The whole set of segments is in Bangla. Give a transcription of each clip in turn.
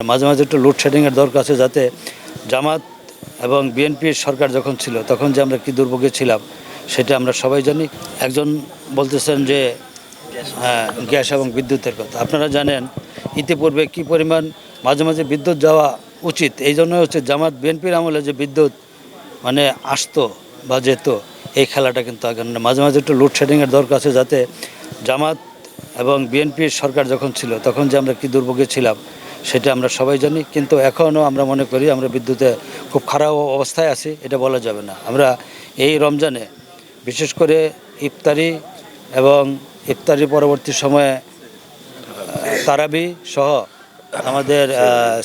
মাঝে মাঝে একটু লোডশেডিংয়ের দরকার আছে, যাতে জামাত এবং বিএনপির সরকার যখন ছিল তখন যে আমরা কী দুর্ভোগে ছিলাম সেটা আমরা সবাই জানি। একজন বলতেছেন যে গ্যাস এবং বিদ্যুতের কথা। আপনারা জানেন ইতিপূর্বে কী পরিমাণ মাঝে মাঝে বিদ্যুৎ যাওয়া উচিত, এই জন্য হচ্ছে জামাত বিএনপির আমলে যে বিদ্যুৎ মানে আসতো বা যেত, এই খেলাটা কিন্তু আগে মাঝে মাঝে একটু লোডশেডিংয়ের দরকার আছে, যাতে জামাত এবং বিএনপির সরকার যখন ছিল তখন যে আমরা কী দুর্ভোগে ছিলাম সেটা আমরা সবাই জানি। কিন্তু এখনও আমরা মনে করি আমরা বিদ্যুতে খুব খারাপ অবস্থায় আছি, এটা বলা যাবে না। আমরা এই রমজানে বিশেষ করে ইফতারি এবং ইফতারি পরবর্তী সময়ে তারাবি সহ আমাদের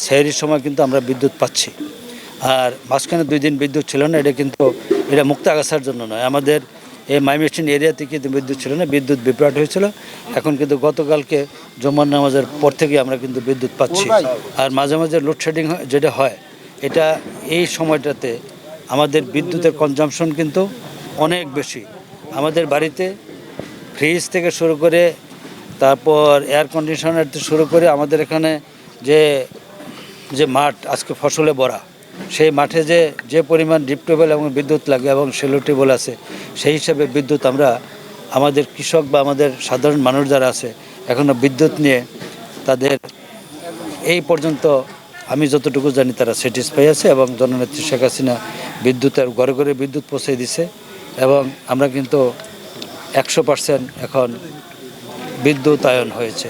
সেহরির সময় কিন্তু আমরা বিদ্যুৎ পাচ্ছি। আর মাঝখানে 2 দিন বিদ্যুৎ ছিল না, এটা মুক্তাগাছার জন্য নয়, আমাদের এই ময়মনসিংহ এরিয়াতে কিন্তু বিদ্যুৎ ছিল না, বিদ্যুৎ বিভ্রাট হয়েছিল। এখন কিন্তু গতকালকে জুমার নামাজের পর থেকে আমরা কিন্তু বিদ্যুৎ পাচ্ছি। আর মাঝে মাঝে লোডশেডিং যেটা হয়, এটা এই সময়টাতে আমাদের বিদ্যুতের কনজাম্পশন কিন্তু অনেক বেশি। আমাদের বাড়িতে ফ্রিজ থেকে শুরু করে তারপর এয়ার কন্ডিশনার থেকে শুরু করে আমাদের এখানে যে মাঠ আজকে ফসলে ভরা, সেই মাঠে যে পরিমাণ ডিপ টিউবওয়েল এবং বিদ্যুৎ লাগে এবং সেলো টিউবওয়েল আছে, সেই হিসাবে বিদ্যুৎ আমরা আমাদের কৃষক বা আমাদের সাধারণ মানুষ যারা আছে এখনও বিদ্যুৎ নিয়ে তাদের এই পর্যন্ত আমি যতটুকু জানি তারা স্যাটিসফাই আছে এবং জননেত্রী শেখ হাসিনা বিদ্যুতের ঘরে ঘরে বিদ্যুৎ পৌঁছে দিছে এবং আমরা কিন্তু 100% এখন বিদ্যুতায়ন হয়েছে।